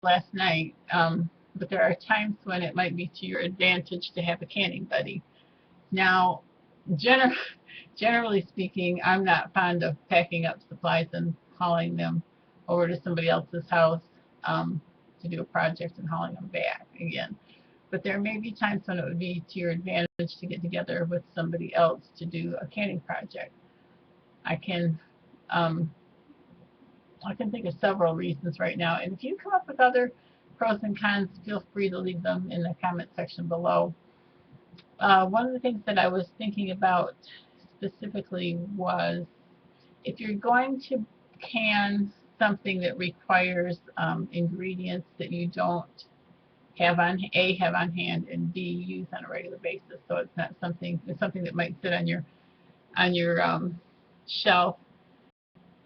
last night, but there are times when it might be to your advantage to have a canning buddy. Now, gener- generally speaking, I'm not fond of packing up supplies and hauling them over to somebody else's house um, to do a project and hauling them back again. But there may be times when it would be to your advantage to get together with somebody else to do a canning project. I can um, I can think of several reasons right now. And if you come up with other pros and cons, feel free to leave them in the comment section below. One of the things that I was thinking about specifically was if you're going to can something that requires ingredients that you don't have on hand, and B, use on a regular basis. So it's something that might sit on your shelf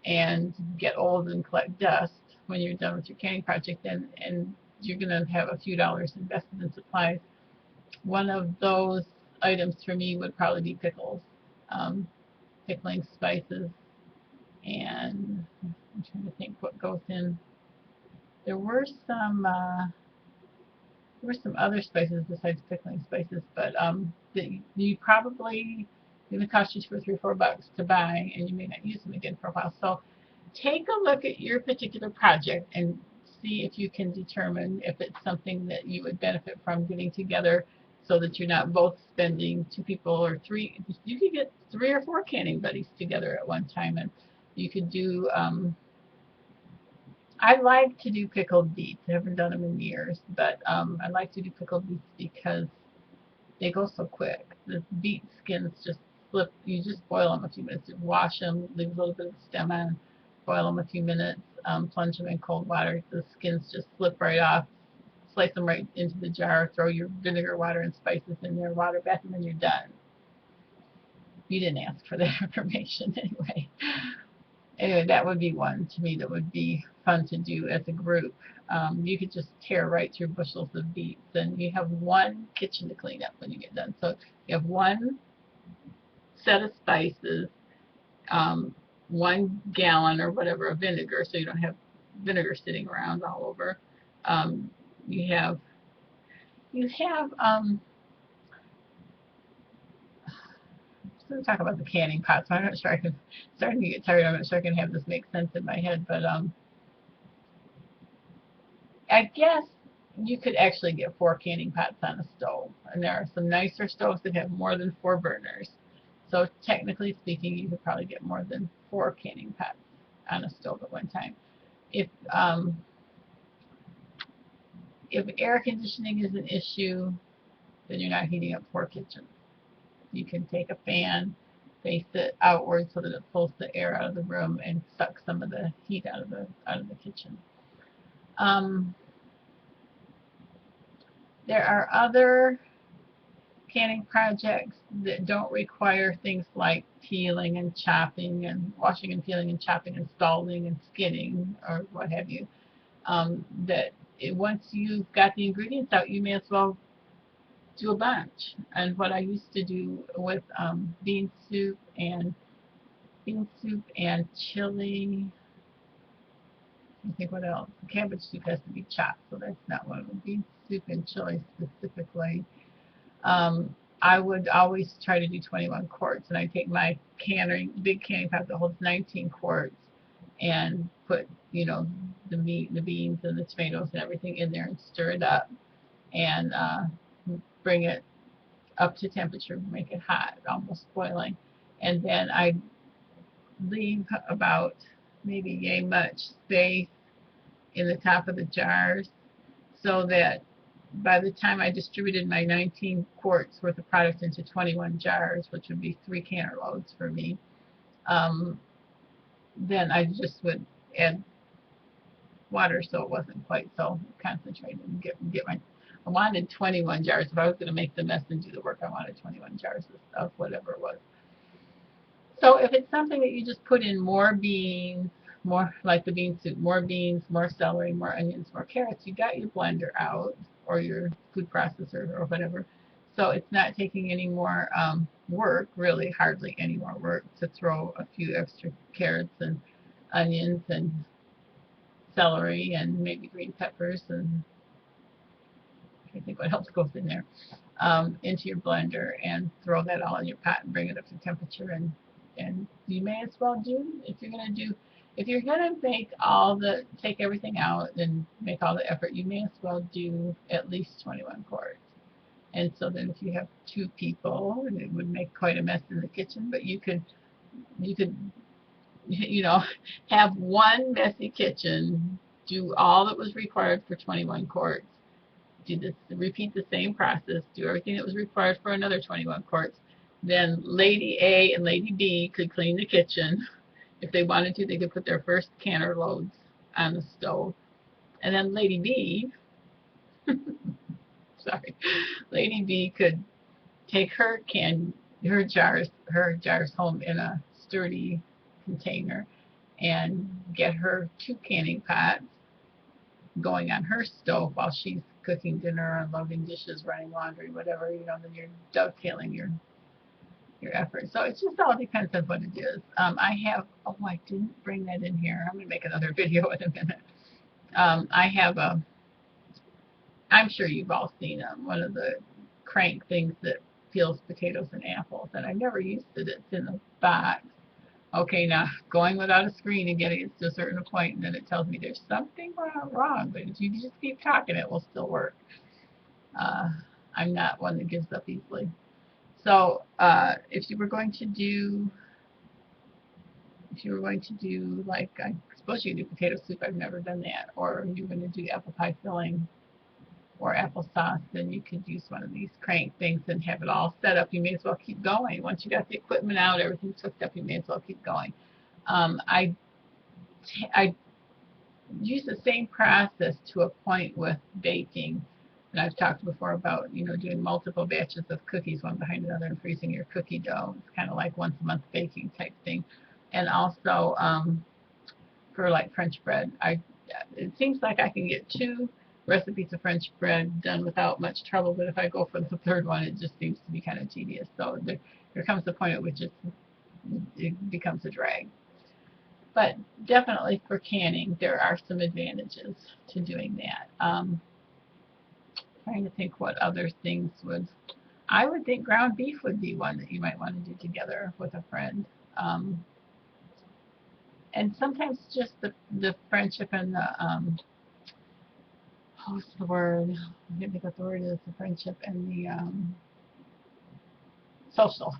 and get old and collect dust when you're done with your canning project, and you're going to have a few dollars invested in supplies. One of those items for me would probably be pickles, um, pickling spices, and I'm trying to think what goes in. There were some uh, there were some other spices besides pickling spices, but that you probably going to cost you $2 or $3 or $4 to buy, and you may not use them again for a while. So take a look at your particular project and see if you can determine if it's something that you would benefit from getting together so that you're not both spending two people or three. You could get 3 or 4 canning buddies together at one time, and you could do. I like to do pickled beets. I haven't done them in years, but I like to do pickled beets because they go so quick. The beet skins just slip. You just boil them a few minutes. You wash them, leave a little bit of stem on, boil them a few minutes, plunge them in cold water. The skins just slip right off. Slice them right into the jar. Throw your vinegar, water, and spices in there. Water bath them, and you're done. You didn't ask for that information anyway. Anyway, that would be one to me that would be fun to do as a group. You could just tear right through bushels of beets, and you have one kitchen to clean up when you get done. So you have one set of spices, um, 1 gallon or whatever of vinegar, so you don't have vinegar sitting around all over. Um, you have you have Let's talk about the canning pots. I'm not sure I can. Starting to get tired. I'm not sure I can have this make sense in my head, but I guess you could actually get 4 canning pots on a stove, and there are some nicer stoves that have more than 4 burners. So technically speaking, you could probably get more than 4 canning pots on a stove at one time. If um, if air conditioning is an issue, then you're not heating up 4 kitchens. You can take a fan, face it outward so that it pulls the air out of the room and sucks some of the heat out of the kitchen. Um, there are other canning projects that don't require things like peeling and chopping and washing and peeling and chopping and scalding and skinning or what have you. Once you've got the ingredients out, you may as well do a bunch. And what I used to do with bean soup and chili. I think what else? Cabbage soup has to be chopped, so that's not one of them. Bean soup and chili specifically. I would always try to do 21 quarts, and I take my big canning pot that holds 19 quarts, and put the meat, and the beans, and the tomatoes, and everything in there, and stir it up, and bring it up to temperature, make it hot, almost boiling, and then I leave about maybe yay much space in the top of the jars so that by the time I distributed my 19 quarts worth of product into 21 jars, which would be 3 canner loads for me, um, then I just would add water so it wasn't quite so concentrated and get my. I wanted 21 jars. If I was going to make the mess and do the work, I wanted 21 jars of whatever it was. So if it's something that you just put in more beans, more like the bean soup, more beans, more celery, more onions, more carrots, you got your blender out or your food processor or whatever. So it's not taking any more work, really hardly any more work to throw a few extra carrots and onions and celery and maybe green peppers, and I think what else goes in there, into your blender and throw that all in your pot and bring it up to temperature. And you may as well do, if you're gonna take everything out and make all the effort, you may as well do at least 21 quarts. And so then if you have 2 people, and it would make quite a mess in the kitchen, but you could, you know, have one messy kitchen, do all that was required for 21 quarts, repeat the same process, do everything that was required for another 21 quarts. Then Lady A and Lady B could clean the kitchen. If they wanted to, they could put their first canner loads on the stove. And then Lady B, sorry, Lady B could take her jars home in a sturdy container and get her 2 canning pots going on her stove while she's cooking dinner, unloading dishes, running laundry, whatever, then you're dovetailing your effort. So it just all depends on what it is. I didn't bring that in here. I'm going to make another video in a minute. I'm sure you've all seen one of the crank things that peels potatoes and apples, and I never used it. It's in the box. Okay, now going without a screen and getting it to a certain point, and then it tells me there's something wrong, but if you just keep talking, it will still work. I'm not one that gives up easily. So if you were going to do, like, I suppose you do potato soup, I've never done that, or you're going to do apple pie filling or applesauce, then you could use one of these crank things and have it all set up. You may as well keep going. Once you got the equipment out, everything's hooked up, you may as well keep going. I use the same process to a point with baking. And I've talked before about, doing multiple batches of cookies, one behind another, and freezing your cookie dough. It's kind of like once a month baking type thing. And also for like French bread, it seems like I can get 2 recipes of French bread done without much trouble, but if I go for the 3rd one, it just seems to be kind of tedious. So there comes a point at which it becomes a drag. But definitely for canning, there are some advantages to doing that. Trying to think what other things I would think ground beef would be one that you might want to do together with a friend. And sometimes just the friendship and the what's the word? I can't think what the word is. The friendship and the social,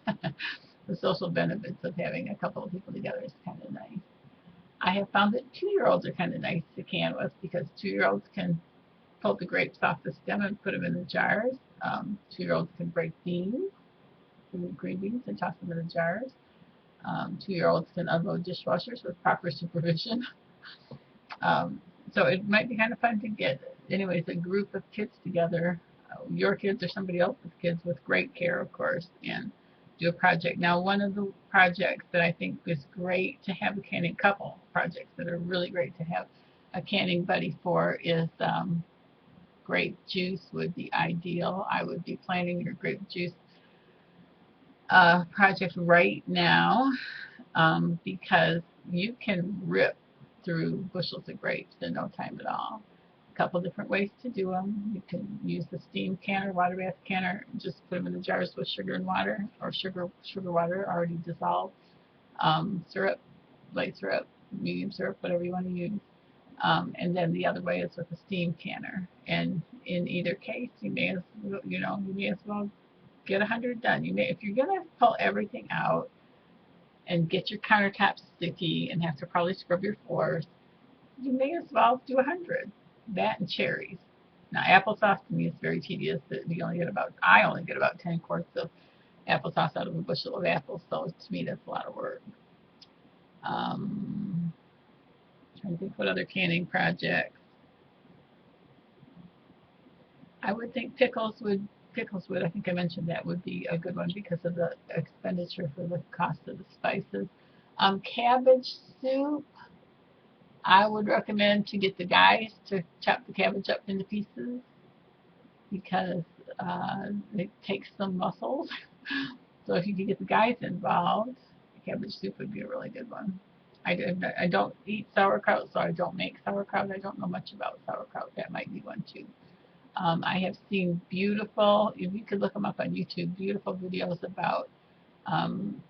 the social benefits of having a couple of people together is kind of nice. I have found that 2-year-olds are kind of nice to can with, because 2-year-olds can pull the grapes off the stem and put them in the jars. 2-year-olds can break beans, green beans, and toss them in the jars. 2-year-olds can unload dishwashers with proper supervision. So it might be kind of fun to get, anyways, a group of kids together, your kids or somebody else's kids, with great care, of course, and do a project. Now, one of the projects that I think is great to have a canning couple, projects that are really great to have a canning buddy for, is grape juice would be ideal. I would be planning your grape juice project right now, because you can rip through bushels of grapes in no time at all. A couple different ways to do them. You can use the steam canner, water bath canner, just put them in the jars with sugar and water, or sugar water already dissolved, syrup, light syrup, medium syrup, whatever you want to use. And then the other way is with a steam canner. And in either case, you may as well get 100 done. If you're going to pull everything out and get your countertops sticky and have to probably scrub your floors, you may as well do 100. That and cherries. Now, applesauce to me is very tedious. I only get about 10 quarts of applesauce out of a bushel of apples, so to me that's a lot of work. Trying to think what other canning projects. I would think pickles would, I think I mentioned that would be a good one because of the expenditure for the cost of the spices. Cabbage soup, I would recommend to get the guys to chop the cabbage up into pieces, because it takes some muscles. So if you could get the guys involved, cabbage soup would be a really good one. I don't eat sauerkraut, so I don't make sauerkraut. I don't know much about sauerkraut. That might be one too. I have seen beautiful, if you could look them up on YouTube, beautiful videos about um,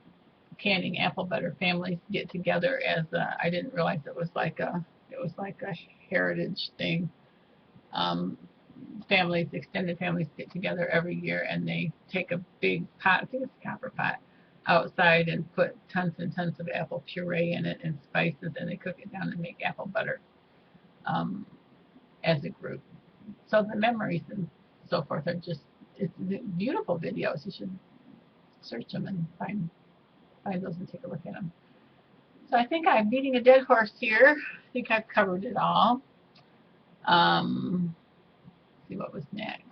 canning apple butter. Families get together as I didn't realize it was like a heritage thing. Um, families, extended families, get together every year and they take a big pot, I think it's a copper pot, outside and put tons and tons of apple puree in it and spices, and they cook it down and make apple butter um, as a group. So the memories and so forth are just, it's beautiful videos. You should search them and find those and take a look at them. So I think I'm beating a dead horse here. I think I've covered it all. Let's see what was next.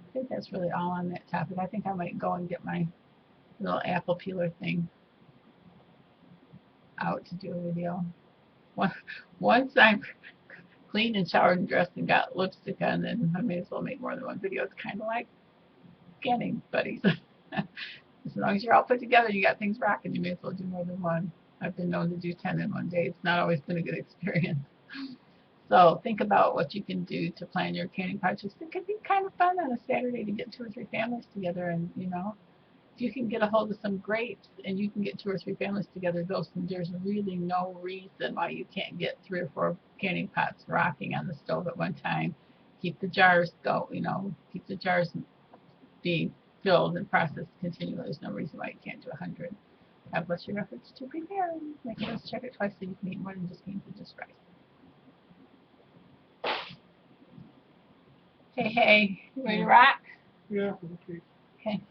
I think that's really all on that topic. I think I might go and get my little apple peeler thing out to do a video. Once I'm clean and showered and dressed and got lipstick on, then I may as well make more than one video. It's kind of like canning buddies. As long as you're all put together, you got things rocking, you may as well do more than one. I've been known to do 10 in one day. It's not always been a good experience. So think about what you can do to plan your canning projects. It could be kind of fun on a Saturday to get 2 or 3 families together, and if you can get a hold of some grapes and you can get 2 or 3 families together, there's really no reason why you can't get 3 or 4 canning pots rocking on the stove at one time. Keep the jars keep the jars being filled and processed continually. There's no reason why you can't do 100. God bless your efforts to prepare. Make sure to check it twice so you can eat more than just beans and just rice. Hey, you ready to rock? Yeah, okay. Okay.